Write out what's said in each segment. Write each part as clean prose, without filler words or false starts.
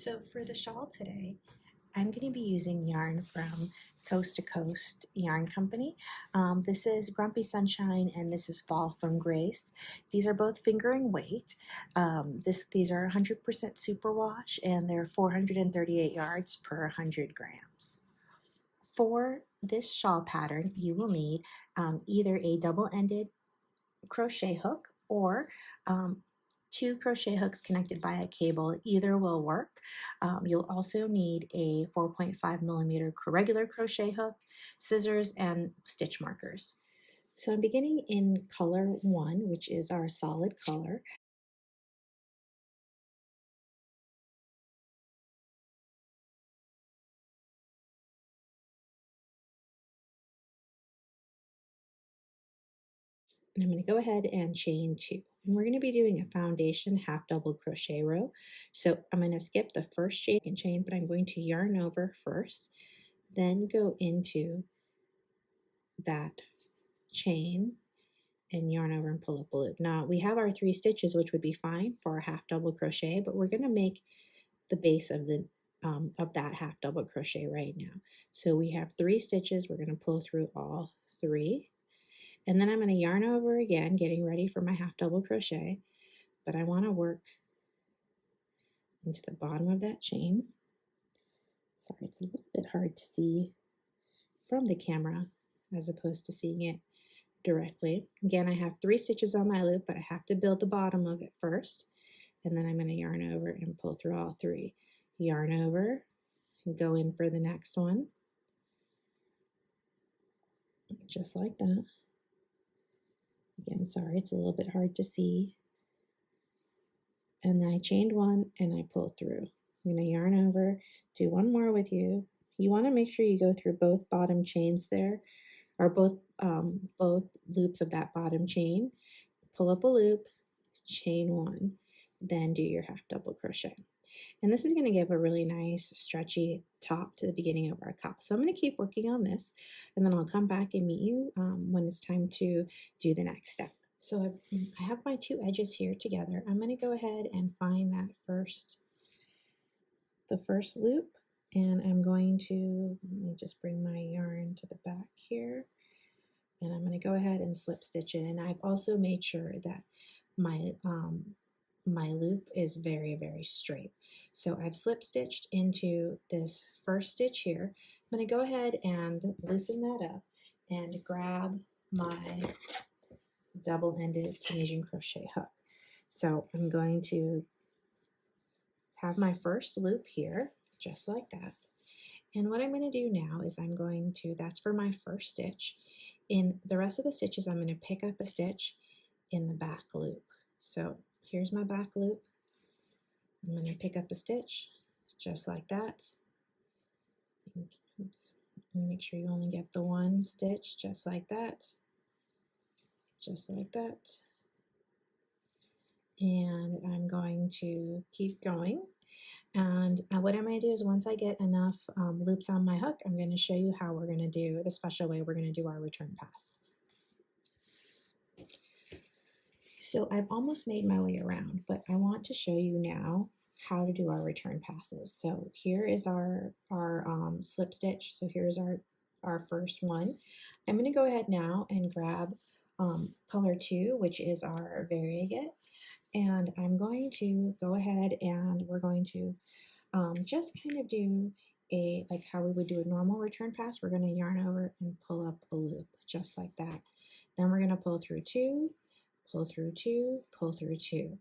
So for the shawl today, I'm going to be using yarn from Coast to Coast Yarn Company. This is Grumpy Sunshine and this is Fall from Grace. These are both fingering weight. These are 100% superwash and they're 438 yards per 100 grams. For this shawl pattern, you will need either a double-ended crochet hook or two crochet hooks connected by a cable. Either will work. You'll also need a 4.5 millimeter regular crochet hook, scissors, and stitch markers. So I'm beginning in color 1, which is our solid color. And I'm going to go ahead and chain 2. And we're going to be doing a foundation half double crochet row. So I'm going to skip the first chain, but I'm going to yarn over first, then go into that chain and yarn over and pull up a loop. Now we have our 3 stitches, which would be fine for a half double crochet, but we're going to make the base of that half double crochet right now. So we have 3 stitches. We're going to pull through all 3. And then I'm going to yarn over again, getting ready for my half double crochet, but I want to work into the bottom of that chain. Sorry, it's a little bit hard to see from the camera as opposed to seeing it directly. Again, I have 3 stitches on my loop, but I have to build the bottom of it first. And then I'm going to yarn over and pull through all 3. Yarn over and go in for the next one. Just like that. Again, sorry, it's a little bit hard to see. And then I chained 1 and I pull through. I'm going to yarn over, do 1 more with you. You want to make sure you go through both bottom chains there, or both loops of that bottom chain. Pull up a loop, chain 1, then do your half double crochet. And this is going to give a really nice stretchy top to the beginning of our cowl. So I'm going to keep working on this, and then I'll come back and meet you when it's time to do the next step. So I have my 2 edges here together. I'm going to go ahead and find the first loop, and I'm going to, let me just bring my yarn to the back here, and I'm going to go ahead and slip stitch it. And I've also made sure that my loop is very, very straight. So I've slip stitched into this first stitch here. I'm going to go ahead and loosen that up and grab my double-ended Tunisian crochet hook. So I'm going to have my first loop here, just like that. And what I'm going to do now is I'm going to, that's for my first stitch. In the rest of the stitches, I'm going to pick up a stitch in the back loop. So here's my back loop. I'm going to pick up a stitch just like that. Oops. Make sure you only get the 1 stitch, just like that. Just like that. And I'm going to keep going. And what I'm going to do is once I get enough loops on my hook, I'm going to show you how we're going to do the special way we're going to do our return pass. So I've almost made my way around, but I want to show you now how to do our return passes. So here is our slip stitch. So here's our first one. I'm going to go ahead now and grab color 2, which is our variegate. And I'm going to go ahead and we're going to just kind of do like how we would do a normal return pass. We're going to yarn over and pull up a loop just like that. Then we're going to pull through 2, pull through 2, pull through 2.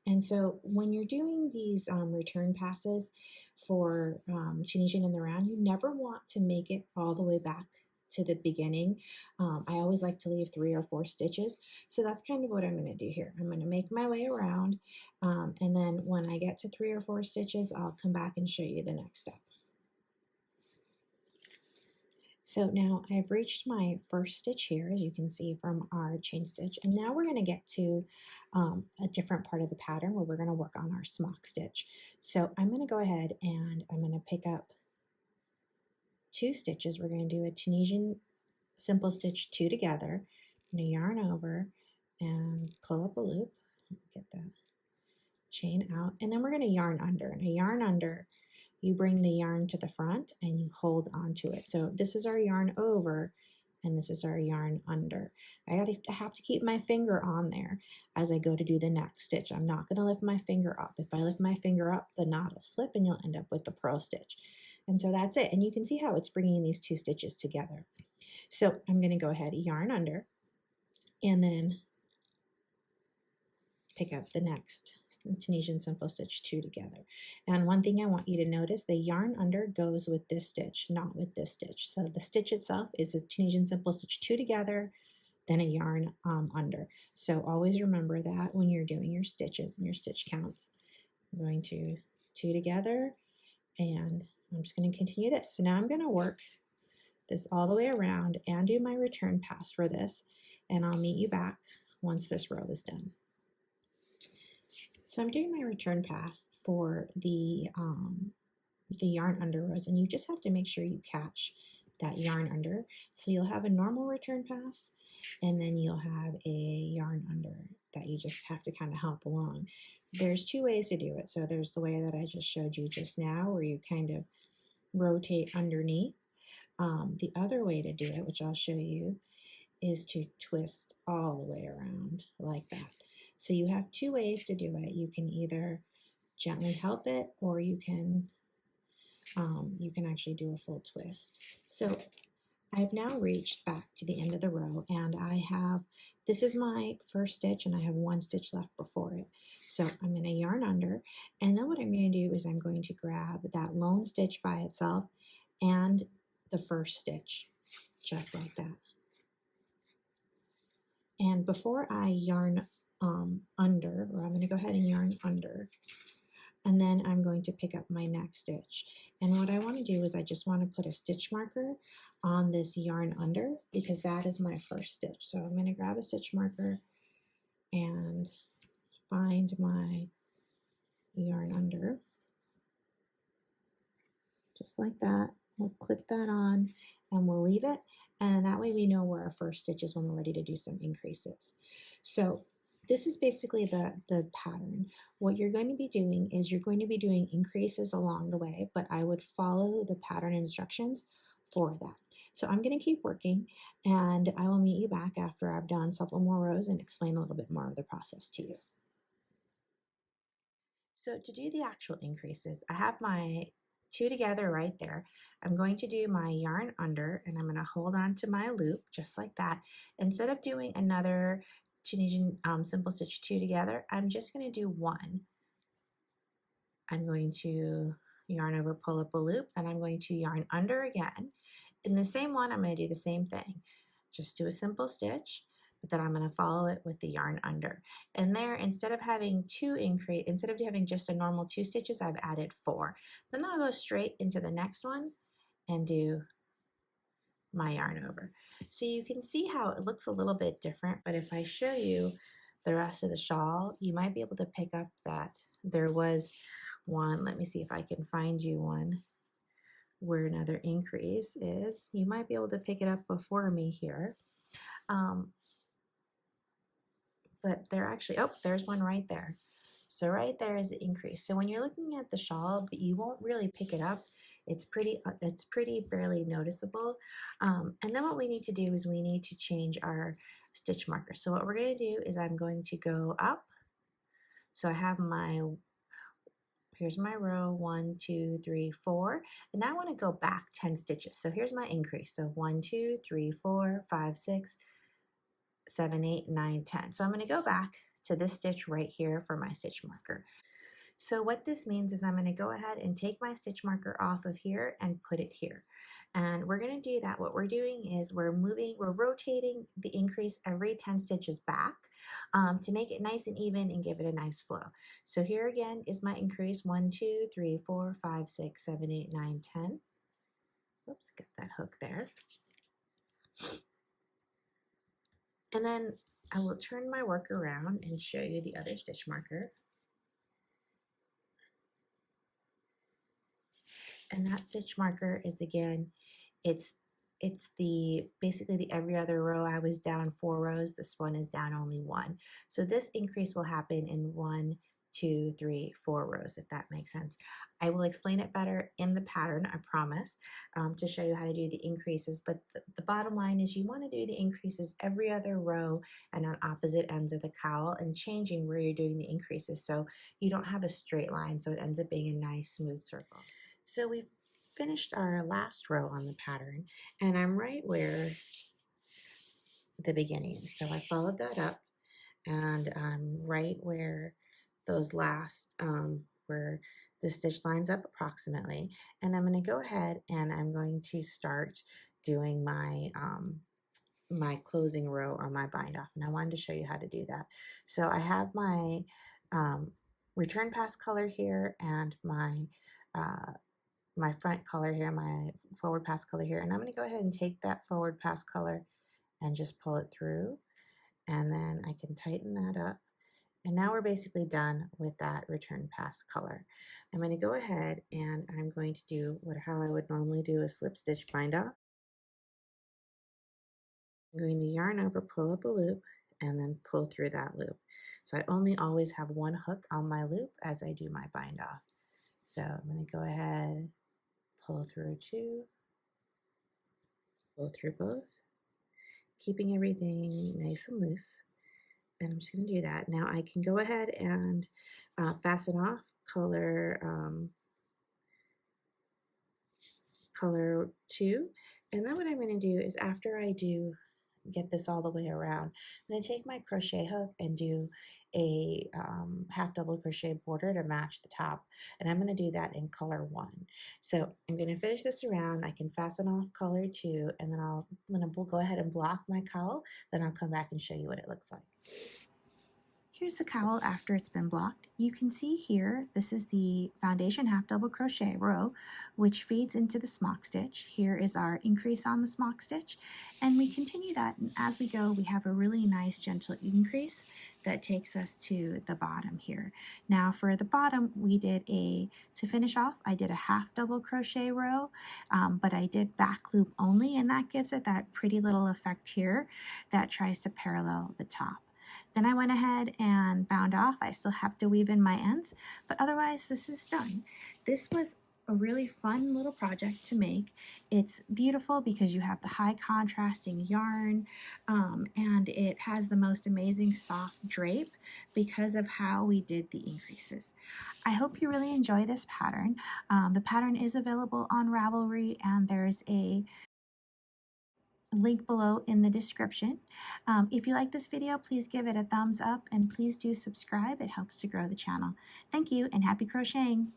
And so when you're doing these return passes for Tunisian in the round, you never want to make it all the way back to the beginning. I always like to leave 3 or 4 stitches. So that's kind of what I'm going to do here. I'm going to make my way around, and then when I get to 3 or 4 stitches, I'll come back and show you the next step. So now I've reached my first stitch here, as you can see from our chain stitch, and now we're going to get to a different part of the pattern where we're going to work on our smock stitch. So I'm going to go ahead and I'm going to pick up 2 stitches. We're going to do a Tunisian simple stitch 2 together. I'm going to yarn over and pull up a loop. Get that chain out, and then we're going to yarn under. And a yarn under, you bring the yarn to the front and you hold onto it. So this is our yarn over and this is our yarn under. I have to keep my finger on there as I go to do the next stitch. I'm not going to lift my finger up. If I lift my finger up, the knot will slip and you'll end up with the purl stitch. And so that's it. And you can see how it's bringing these two stitches together. So I'm going to go ahead, yarn under, and then pick up the next Tunisian simple stitch 2 together. And one thing I want you to notice, the yarn under goes with this stitch, not with this stitch. So the stitch itself is a Tunisian simple stitch 2 together, then a yarn under. So always remember that when you're doing your stitches and your stitch counts. I'm going to 2 together, and I'm just going to continue this. So now I'm going to work this all the way around and do my return pass for this, and I'll meet you back once this row is done. So I'm doing my return pass for the yarn under rows, and you just have to make sure you catch that yarn under. So you'll have a normal return pass, and then you'll have a yarn under that you just have to kind of help along. There's 2 ways to do it. So there's the way that I just showed you just now, where you kind of rotate underneath. The other way to do it, which I'll show you, is to twist all the way around like that. So you have 2 ways to do it. You can either gently help it, or you can actually do a full twist. So I've now reached back to the end of the row, and this is my first stitch, and I have 1 stitch left before it. So I'm going to yarn under, and then what I'm going to do is I'm going to grab that lone stitch by itself and the first stitch, just like that. And before I yarn under, or I'm going to go ahead and yarn under, and then I'm going to pick up my next stitch. And what I want to do is I just want to put a stitch marker on this yarn under, because that is my first stitch. So I'm going to grab a stitch marker and find my yarn under, just like that. We'll clip that on and we'll leave it, and that way we know where our first stitch is when we're ready to do some increases. So this is basically the pattern. What you're going to be doing is you're going to be doing increases along the way, but I would follow the pattern instructions for that. So I'm going to keep working, and I will meet you back after I've done several more rows and explain a little bit more of the process to you. So to do the actual increases, I have my 2 together right there. I'm going to do my yarn under, and I'm going to hold on to my loop just like that. Instead of doing another Tunisian simple stitch 2 together, I'm just going to do 1. I'm going to yarn over, pull up a loop, then I'm going to yarn under again. In the same one, I'm going to do the same thing. Just do a simple stitch, but then I'm going to follow it with the yarn under. And there, instead of having just a normal 2 stitches, I've added 4. Then I'll go straight into the next one and do my yarn over. So you can see how it looks a little bit different, but if I show you the rest of the shawl, you might be able to pick up that there was one. Let me see if I can find you one where another increase is. You might be able to pick it up before me here. But they're actually, oh, there's one right there. So right there is the increase. So when you're looking at the shawl, but you won't really pick it up. It's pretty barely noticeable. And then what we need to do is we need to change our stitch marker. So what we're going to do is I'm going to go up. So I have here's my row, 1, 2, 3, 4. And now I want to go back 10 stitches. So here's my increase. So 1, 2, 3, 4, 5, 6, 7, 8, 9, 10. So I'm going to go back to this stitch right here for my stitch marker. So what this means is I'm going to go ahead and take my stitch marker off of here and put it here. And we're going to do that. What we're doing is we're rotating the increase every 10 stitches back to make it nice and even and give it a nice flow. So here again is my increase, 1, 2, 3, 4, 5, 6, 7, 8, 9, 10. Oops, get that hook there. And then I will turn my work around and show you the other stitch marker. And that stitch marker is, again, it's basically the every other row. I was down 4 rows. This one is down only 1. So this increase will happen in 1, 2, 3, 4 rows, if that makes sense. I will explain it better in the pattern, I promise, to show you how to do the increases. But the bottom line is you want to do the increases every other row and on opposite ends of the cowl, and changing where you're doing the increases so you don't have a straight line, so it ends up being a nice smooth circle. So we've finished our last row on the pattern, and I'm right where the beginning is. So I followed that up, and I'm right where those last where the stitch lines up approximately, and I'm going to go ahead and I'm going to start doing my my closing row or my bind off, and I wanted to show you how to do that. So I have my return pass color here and my front color here, my forward pass color here, and I'm going to go ahead and take that forward pass color and just pull it through, and then I can tighten that up. And now we're basically done with that return pass color. I'm going to go ahead and I'm going to do how I would normally do a slip stitch bind off. I'm going to yarn over, pull up a loop, and then pull through that loop. So I only always have one hook on my loop as I do my bind off. So I'm going to go ahead, pull through 2, pull through both, keeping everything nice and loose. And I'm just going to do that. Now I can go ahead and fasten off color color 2, and then what I'm going to do is, after I do get this all the way around, I'm going to take my crochet hook and do a half double crochet border to match the top, and I'm going to do that in color 1. So I'm going to finish this around. I can fasten off color 2, and then I'm going to go ahead and block my cowl, then I'll come back and show you what it looks like. Here's the cowl after it's been blocked. You can see here, this is the foundation half double crochet row, which feeds into the smock stitch. Here is our increase on the smock stitch, and we continue that, and as we go, we have a really nice gentle increase that takes us to the bottom here. Now for the bottom, we did to finish off, I did a half double crochet row, but I did back loop only, and that gives it that pretty little effect here that tries to parallel the top. Then I went ahead and bound off. I still have to weave in my ends, but otherwise this is done. This was a really fun little project to make. It's beautiful because you have the high contrasting yarn, and it has the most amazing soft drape because of how we did the increases. I hope you really enjoy this pattern. The pattern is available on Ravelry, and there's a link below in the description. If you like this video, please give it a thumbs up, and please do subscribe. It helps to grow the channel. Thank you, and happy crocheting!